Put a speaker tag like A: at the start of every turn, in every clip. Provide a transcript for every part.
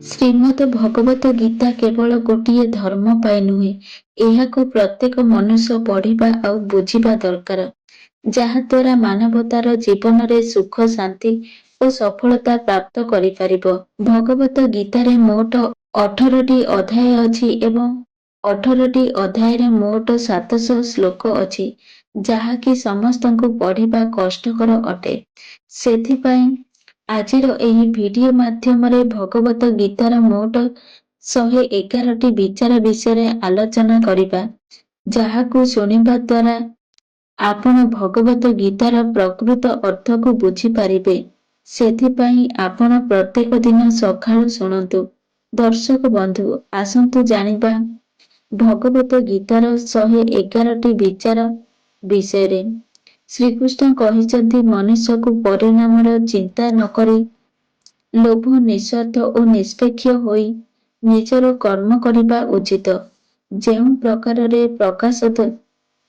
A: ଶ୍ରୀମଦ ଭଗବତ ଗୀତା କେବଳ ଗୋଟିଏ ଧର୍ମ ପାଇଁ ନୁହେଁ, ଏହାକୁ ପ୍ରତ୍ୟେକ ମନୁଷ୍ୟ ପଢ଼ିବା ଆଉ ବୁଝିବା ଦରକାର, ଯାହାଦ୍ୱାରା ମାନବତାର ଜୀବନରେ ସୁଖ, ଶାନ୍ତି ଓ ସଫଳତା ପ୍ରାପ୍ତ କରିପାରିବ। ଭଗବତ ଗୀତାରେ ମୋଟ 18ଟି ଅଧ୍ୟାୟ ଅଛି ଏବଂ 18ଟି ଅଧ୍ୟାୟରେ ମୋଟ 700 ଶ୍ଲୋକ ଅଛି, ଯାହାକି ସମସ୍ତଙ୍କୁ ପଢ଼ିବା କଷ୍ଟକର ଅଟେ। ସେଥିପାଇଁ ଆଜିର ଏହି ଭିଡିଓ ମାଧ୍ୟମରେ ଭଗବତ ଗୀତାର ମୋଟ 111ଟି ବିଚାର ବିଷୟରେ ଆଲୋଚନା କରିବା, ଯାହାକୁ ଶୁଣିବା ଦ୍ୱାରା ଆପଣ ଭଗବତ ଗୀତାର ପ୍ରକୃତ ଅର୍ଥକୁ ବୁଝିପାରିବେ। ସେଥିପାଇଁ ଆପଣ ପ୍ରତ୍ୟେକ ଦିନ ସକାଳୁ ଶୁଣନ୍ତୁ। ଦର୍ଶକ ବନ୍ଧୁ, ଆସନ୍ତୁ ଜାଣିବା ଭଗବତ ଗୀତାର 111ଟି ବିଚାର ବିଷୟରେ। ଶ୍ରୀକୃଷ୍ଣ କହିଛନ୍ତି, ମନୁଷ୍ୟକୁ ପରିଣାମର ଚିନ୍ତା ନକରି ଲୋଭ, ନିଃସ୍ୱାର୍ଥ ଓ ନିଷ୍ପେକ୍ଷ ହୋଇ ନିଜର କର୍ମ କରିବା ଉଚିତ। ଯେଉଁ ପ୍ରକାରରେ ପ୍ରକାଶ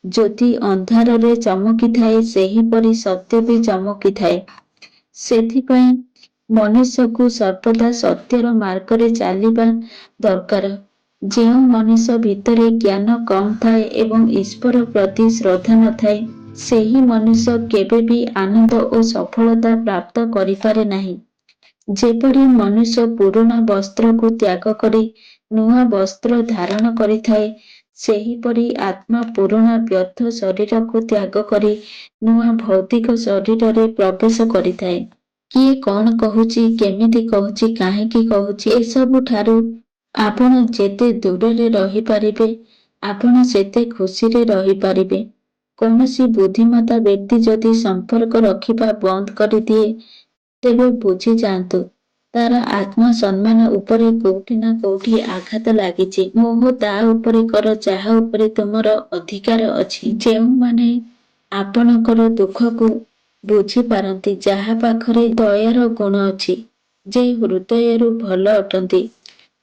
A: ଜ୍ୟୋତି ଅନ୍ଧାରରେ ଚମକିଥାଏ, ସେହିପରି ସତ୍ୟ ବି ଚମକିଥାଏ। ସେଥିପାଇଁ ମନୁଷ୍ୟକୁ ସର୍ବଦା ସତ୍ୟର ମାର୍ଗରେ ଚାଲିବା ଦରକାର। ଯେଉଁ ମନୁଷ୍ୟ ଭିତରେ ଜ୍ଞାନ କମ୍ ଥାଏ ଏବଂ ଈଶ୍ୱର ପ୍ରତି ଶ୍ରଦ୍ଧା ନଥାଏ, ସେହି ମନୁଷ୍ୟ କେବେ ବି ଆନନ୍ଦ ଓ ସଫଳତା ପ୍ରାପ୍ତ କରିପାରେ ନାହିଁ। ଯେପରି ମନୁଷ୍ୟ ପୁରୁଣା ବସ୍ତ୍ରକୁ ତ୍ୟାଗ କରି ନୂଆ ବସ୍ତ୍ର ଧାରଣ କରିଥାଏ, ସେହିପରି ଆତ୍ମା ପୁରୁଣା ବ୍ୟର୍ଥ ଶରୀରକୁ ତ୍ୟାଗ କରି ନୂଆ ଭୌତିକ ଶରୀରରେ ପ୍ରବେଶ କରିଥାଏ। କିଏ କ'ଣ କହୁଛି, କେମିତି କହୁଛି, କାହିଁକି କହୁଛି, ଏସବୁ ଠାରୁ ଆପଣ ଯେତେ ଦୂରରେ ରହିପାରିବେ, ଆପଣ ସେତେ ଖୁସିରେ ରହିପାରିବେ। କୌଣସି ବୁଦ୍ଧିମତା ବ୍ୟକ୍ତି ଯଦି ସମ୍ପର୍କ ରଖିବା ବନ୍ଦ କରିଦିଏ, ତେବେ ବୁଝିଯାଆନ୍ତୁ, ତାର ଆତ୍ମସମ୍ମାନ ଉପରେ କୋଉଠି ନା କୋଉଠି ଆଘାତ ଲାଗିଛି। ମୋହ ତା ଉପରେ କର, ଯାହା ଉପରେ ତୁମର ଅଧିକାର ଅଛି। ଯେଉଁମାନେ ଆପଣଙ୍କର ଦୁଃଖକୁ ବୁଝିପାରନ୍ତି, ଯାହା ପାଖରେ ଦୟାର ଗୁଣ ଅଛି, ଯେ ହୃଦୟରୁ ଭଲ ଅଟନ୍ତି,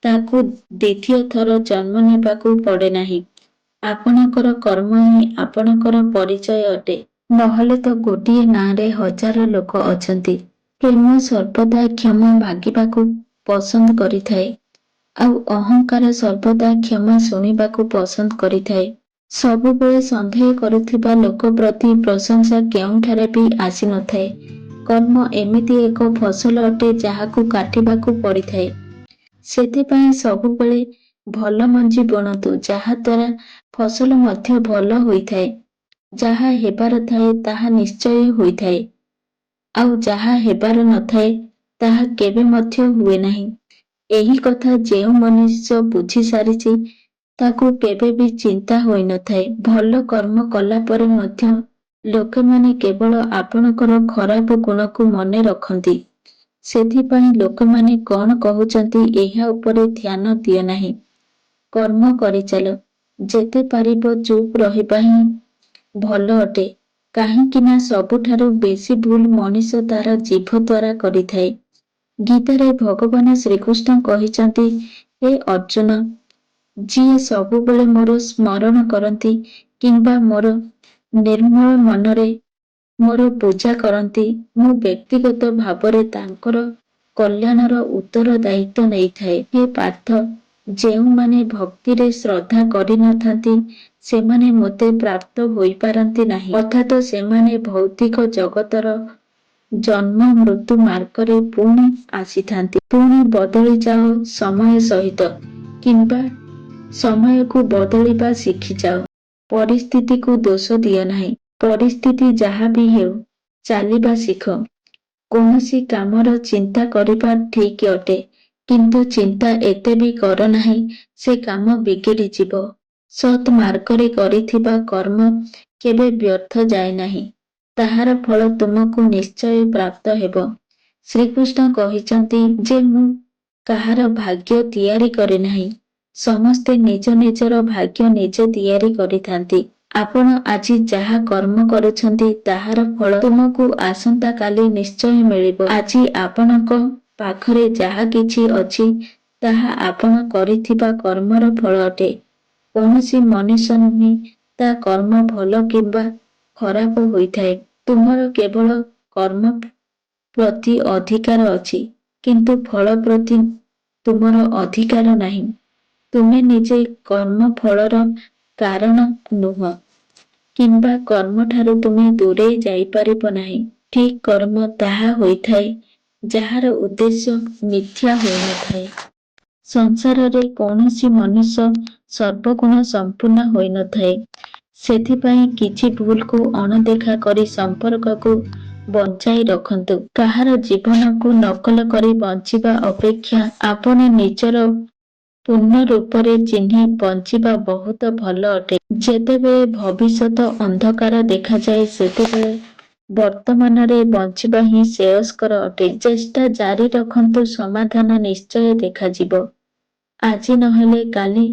A: ତାକୁ ଦ୍ୱିତୀୟ ଥର ଜନ୍ମ ନେବାକୁ ପଡ଼େ ନାହିଁ। ଆପଣଙ୍କର କର୍ମ ହିଁ ଆପଣଙ୍କର ପରିଚୟ ଅଟେ। ନହେଲେ ତ ଗୋଟିଏ ନାଁରେ ହଜାର ଲୋକ ଅଛନ୍ତି। ପ୍ରେମ ସର୍ବଦା କ୍ଷମା ମାଗିବାକୁ ପସନ୍ଦ କରିଥାଏ, ଆଉ ଅହଙ୍କାର ସର୍ବଦା କ୍ଷମା ଶୁଣିବାକୁ ପସନ୍ଦ କରିଥାଏ। ସବୁବେଳେ ସନ୍ଦେହ କରୁଥିବା ଲୋକ ପ୍ରତି ପ୍ରଶଂସା କେଉଁଠାରେ ବି ଆସିନଥାଏ। କର୍ମ ଏମିତି ଏକ ଫସଲ ଅଟେ, ଯାହାକୁ କାଟିବାକୁ ପଡ଼ିଥାଏ। ସେଥିପାଇଁ ସବୁବେଳେ ଭଲ ମଞ୍ଜି ବୁଣନ୍ତୁ, ଯାହାଦ୍ୱାରା ଫସଲ ମଧ୍ୟ ଭଲ ହୋଇଥାଏ। ଯାହା ହେବାର ଥାଏ ତାହା ନିଶ୍ଚୟ ହୋଇଥାଏ, ଆଉ ଯାହା ହେବାର ନଥାଏ ତାହା କେବେ ମଧ୍ୟ ହୁଏ ନାହିଁ। ଏହି କଥା ଯେଉଁ ମନୁଷ୍ୟ ବୁଝିସାରିଛି, ତାକୁ କେବେ ବି ଚିନ୍ତା ହୋଇନଥାଏ। ଭଲ କର୍ମ କଲା ପରେ ମଧ୍ୟ ଲୋକମାନେ କେବଳ ଆପଣଙ୍କର ଖରାପ ଗୁଣକୁ ମନେ ରଖନ୍ତି। ସେଥିପାଇଁ ଲୋକମାନେ କ'ଣ କହୁଛନ୍ତି, ଏହା ଉପରେ ଧ୍ୟାନ ଦିଅ ନାହିଁ। କର୍ମ କରିଚାଲ। ଯେତେ ପାରିବ ଚୁପ୍ ରହିବା ହିଁ ଭଲ ଅଟେ, କାହିଁକି ନା ସବୁଠାରୁ ବେଶି ଭୁଲ ମଣିଷ ତାର ଜିଭ ଦ୍ୱାରା କରିଥାଏ। ଗୀତାରେ ଭଗବାନ ଶ୍ରୀକୃଷ୍ଣ କହିଛନ୍ତି, ହେ ଅର୍ଜୁନ, ଯିଏ ସବୁବେଳେ ମୋର ସ୍ମରଣ କରନ୍ତି କିମ୍ବା ମୋର ନିର୍ମଳ ମନରେ ମୋର ପୂଜା କରନ୍ତି, ମୁଁ ବ୍ୟକ୍ତିଗତ ଭାବରେ ତାଙ୍କର କଲ୍ୟାଣର ଉତ୍ତରଦାୟିତ୍ୱ ନେଇଥାଏ। ହେ ପାର୍ଥ, ଯେଉଁମାନେ ଭକ୍ତିରେ ଶ୍ରଦ୍ଧା କରିନଥାନ୍ତି, ସେମାନେ ମୋତେ ପ୍ରାପ୍ତ ହୋଇପାରନ୍ତି ନାହିଁ। ଅର୍ଥାତ୍ ସେମାନେ ଭୌତିକ ଜଗତର ଜନ୍ମ ମୃତ୍ୟୁ ମାର୍ଗରେ ପୁଣି ଆସିଥାନ୍ତି। ପୁଣି ବଦଳିଯାଅ ସମୟ ସହିତ, କିମ୍ବା ସମୟକୁ ବଦଳିବା ଶିଖିଯାଅ। ପରିସ୍ଥିତିକୁ ଦୋଷ ଦିଅ ନାହିଁ। ପରିସ୍ଥିତି ଯାହା ବି ହେଉ, ଚାଲିବା ଶିଖ। କୌଣସି କାମର ଚିନ୍ତା କରିବା ଠିକ୍ ଅଟେ, କିନ୍ତୁ ଚିନ୍ତା ଏତେ ବି କର ନାହିଁ, ସେ କାମ ବିଗିଡ଼ିଯିବ। ସତ୍ ମାର୍ଗରେ କରିଥିବା କର୍ମ କେବେ ବ୍ୟର୍ଥ ଯାଏ ନାହିଁ। ତାହାର ଫଳ ତୁମକୁ ନିଶ୍ଚୟ ପ୍ରାପ୍ତ ହେବ। ଶ୍ରୀକୃଷ୍ଣ କହିଛନ୍ତି ଯେ ମୁଁ କାହାର ଭାଗ୍ୟ ତିଆରି କରେ ନାହିଁ। ସମସ୍ତେ ନିଜ ନିଜର ଭାଗ୍ୟ ନିଜେ ତିଆରି କରିଥାନ୍ତି। ଆପଣ ଆଜି ଯାହା କର୍ମ କରୁଛନ୍ତି, ତାହାର ଫଳ ତୁମକୁ ଆସନ୍ତା କାଲି ନିଶ୍ଚୟ ମିଳିବ। ଆଜି ଆପଣଙ୍କ ପାଖରେ ଯାହା କିଛି ଅଛି, ତାହା ଆପଣ କରିଥିବା କର୍ମର ଫଳ ଅଟେ। କୌଣସି ମନୁଷ୍ୟ ନୁହେଁ, ତା କର୍ମ ଭଲ କିମ୍ବା ଖରାପ ହୋଇଥାଏ। ତୁମର କେବଳ କର୍ମ ପ୍ରତି ଅଧିକାର ଅଛି, କିନ୍ତୁ ଫଳ ପ୍ରତି ତୁମର ଅଧିକାର ନାହିଁ। ତୁମେ ନିଜେ କର୍ମଫଳର କାରଣ ନୁହଁ, କିମ୍ବା କର୍ମଠାରୁ ତୁମେ ଦୂରେଇ ଯାଇପାରିବ ନାହିଁ। ଠିକ୍ କର୍ମ ତାହା ହୋଇଥାଏ ଯାହାର ଉଦ୍ଦେଶ୍ୟ ମିଥ୍ୟା ହୋଇନଥାଏ। ସଂସାରରେ କୌଣସି ମନୁଷ୍ୟ ସର୍ବଗୁଣ ସମ୍ପୂର୍ଣ୍ଣ ହୋଇନଥାଏ। ସେଥିପାଇଁ କିଛି ଭୁଲକୁ ଅଣଦେଖା କରି ସମ୍ପର୍କକୁ ବଞ୍ଚାଇ ରଖନ୍ତୁ। କାହାର ଜୀବନକୁ ନକଲ କରି ବଞ୍ଚିବା ଅପେକ୍ଷା ଆପଣ ନିଜର ପୂର୍ଣ୍ଣ ରୂପରେ ଚିହ୍ନି ବଞ୍ଚିବା ବହୁତ ଭଲ ଅଟେ। ଯେତେବେଳେ ଭବିଷ୍ୟତ ଅନ୍ଧକାର ଦେଖାଯାଏ ସେତେବେଳେ ବର୍ତ୍ତମାନରେ ବଞ୍ଚିବା ହିଁ ଶ୍ରେୟସ୍କର ଅଟେ। ଚେଷ୍ଟା ଜାରି ରଖନ୍ତୁ, ସମାଧାନ ନିଶ୍ଚୟ ଦେଖାଯିବ। ଆଜି ନହେଲେ କାଲି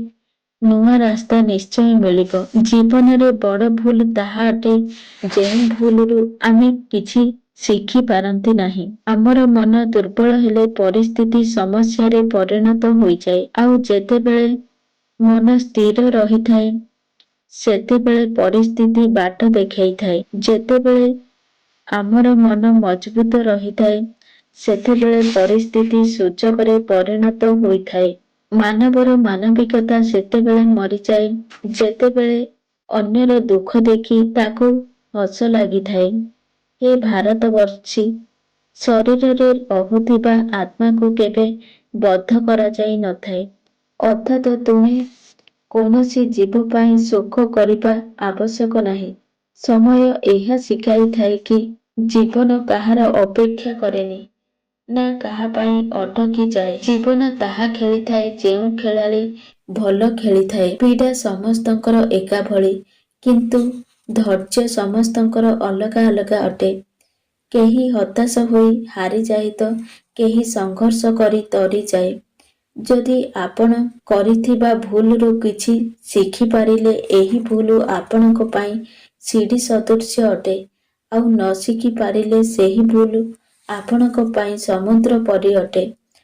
A: ନୂଆ ରାସ୍ତା ନିଶ୍ଚୟ ମିଳିବ। ଜୀବନରେ ବଡ଼ ଭୁଲ ତାହା ଅଟେ ଯେଉଁ ଭୁଲରୁ ଆମେ କିଛି ଶିଖି ପାରନ୍ତି ନାହିଁ। ଆମର ମନ ଦୁର୍ବଳ ହେଲେ ପରିସ୍ଥିତି ସମସ୍ୟାରେ ପରିଣତ ହୋଇଯାଏ। ଆଉ ଯେତେବେଳେ ମନ ସ୍ଥିର ରହିଥାଏ ସେତେବେଳେ ପରିସ୍ଥିତି ବାଟ ଦେଖାଇଥାଏ। ଯେତେବେଳେ ଆମର ମନ ମଜବୁତ ରହିଥାଏ ସେତେବେଳେ ପରିସ୍ଥିତି ସୁଯୋଗରେ ପରିଣତ ହୋଇଥାଏ। ମାନବର ମାନବିକତା ସେତେବେଳେ ମରିଯାଏ ଯେତେବେଳେ ଅନ୍ୟର ଦୁଃଖ ଦେଖି ତାକୁ ହସ ଲାଗିଥାଏ। ହେ ଭାରତବର୍ଷୀ, ଶରୀରରେ ରହୁଥିବା ଆତ୍ମାକୁ କେବେ ବଦ୍ଧ କରାଯାଇ ନଥାଏ। ଅର୍ଥାତ୍ ତୁମେ କୌଣସି ଜୀବ ପାଇଁ ଶୋକ କରିବା ଆବଶ୍ୟକ ନାହିଁ। ସମୟ ଏହା ଶିଖାଇଥାଏ କି ଜୀବନ କାହାର ଅପେକ୍ଷା କରେନି, ନା କାହା ପାଇଁ ଅଟକି ଯାଏ। ଜୀବନ ତାହା ଖେଳିଥାଏ ଯେଉଁ ଖେଳାଳି ଭଲ ଖେଳିଥାଏ। ପୀଡ଼ା ସମସ୍ତଙ୍କର ଏକା ଭଳି, କିନ୍ତୁ ଧୈର୍ଯ୍ୟ ସମସ୍ତଙ୍କର ଅଲଗା ଅଲଗା ଅଟେ। କେହି ହତାଶ ହୋଇ ହାରିଯାଏ ତ କେହି ସଂଘର୍ଷ କରି ତରିଯାଏ। ଯଦି ଆପଣ କରିଥିବା ଭୁଲରୁ କିଛି ଶିଖିପାରିଲେ ଏହି ଭୁଲ ଆପଣଙ୍କ ପାଇଁ ସିଡ଼ି ସଦୃଶ୍ୟ ଅଟେ। ଆଉ ନ ଶିଖି ପାରିଲେ ସେହି ଭୁଲ ଆପଣଙ୍କ ପାଇଁ ସମୁଦ୍ର ପରି ଅଟେ।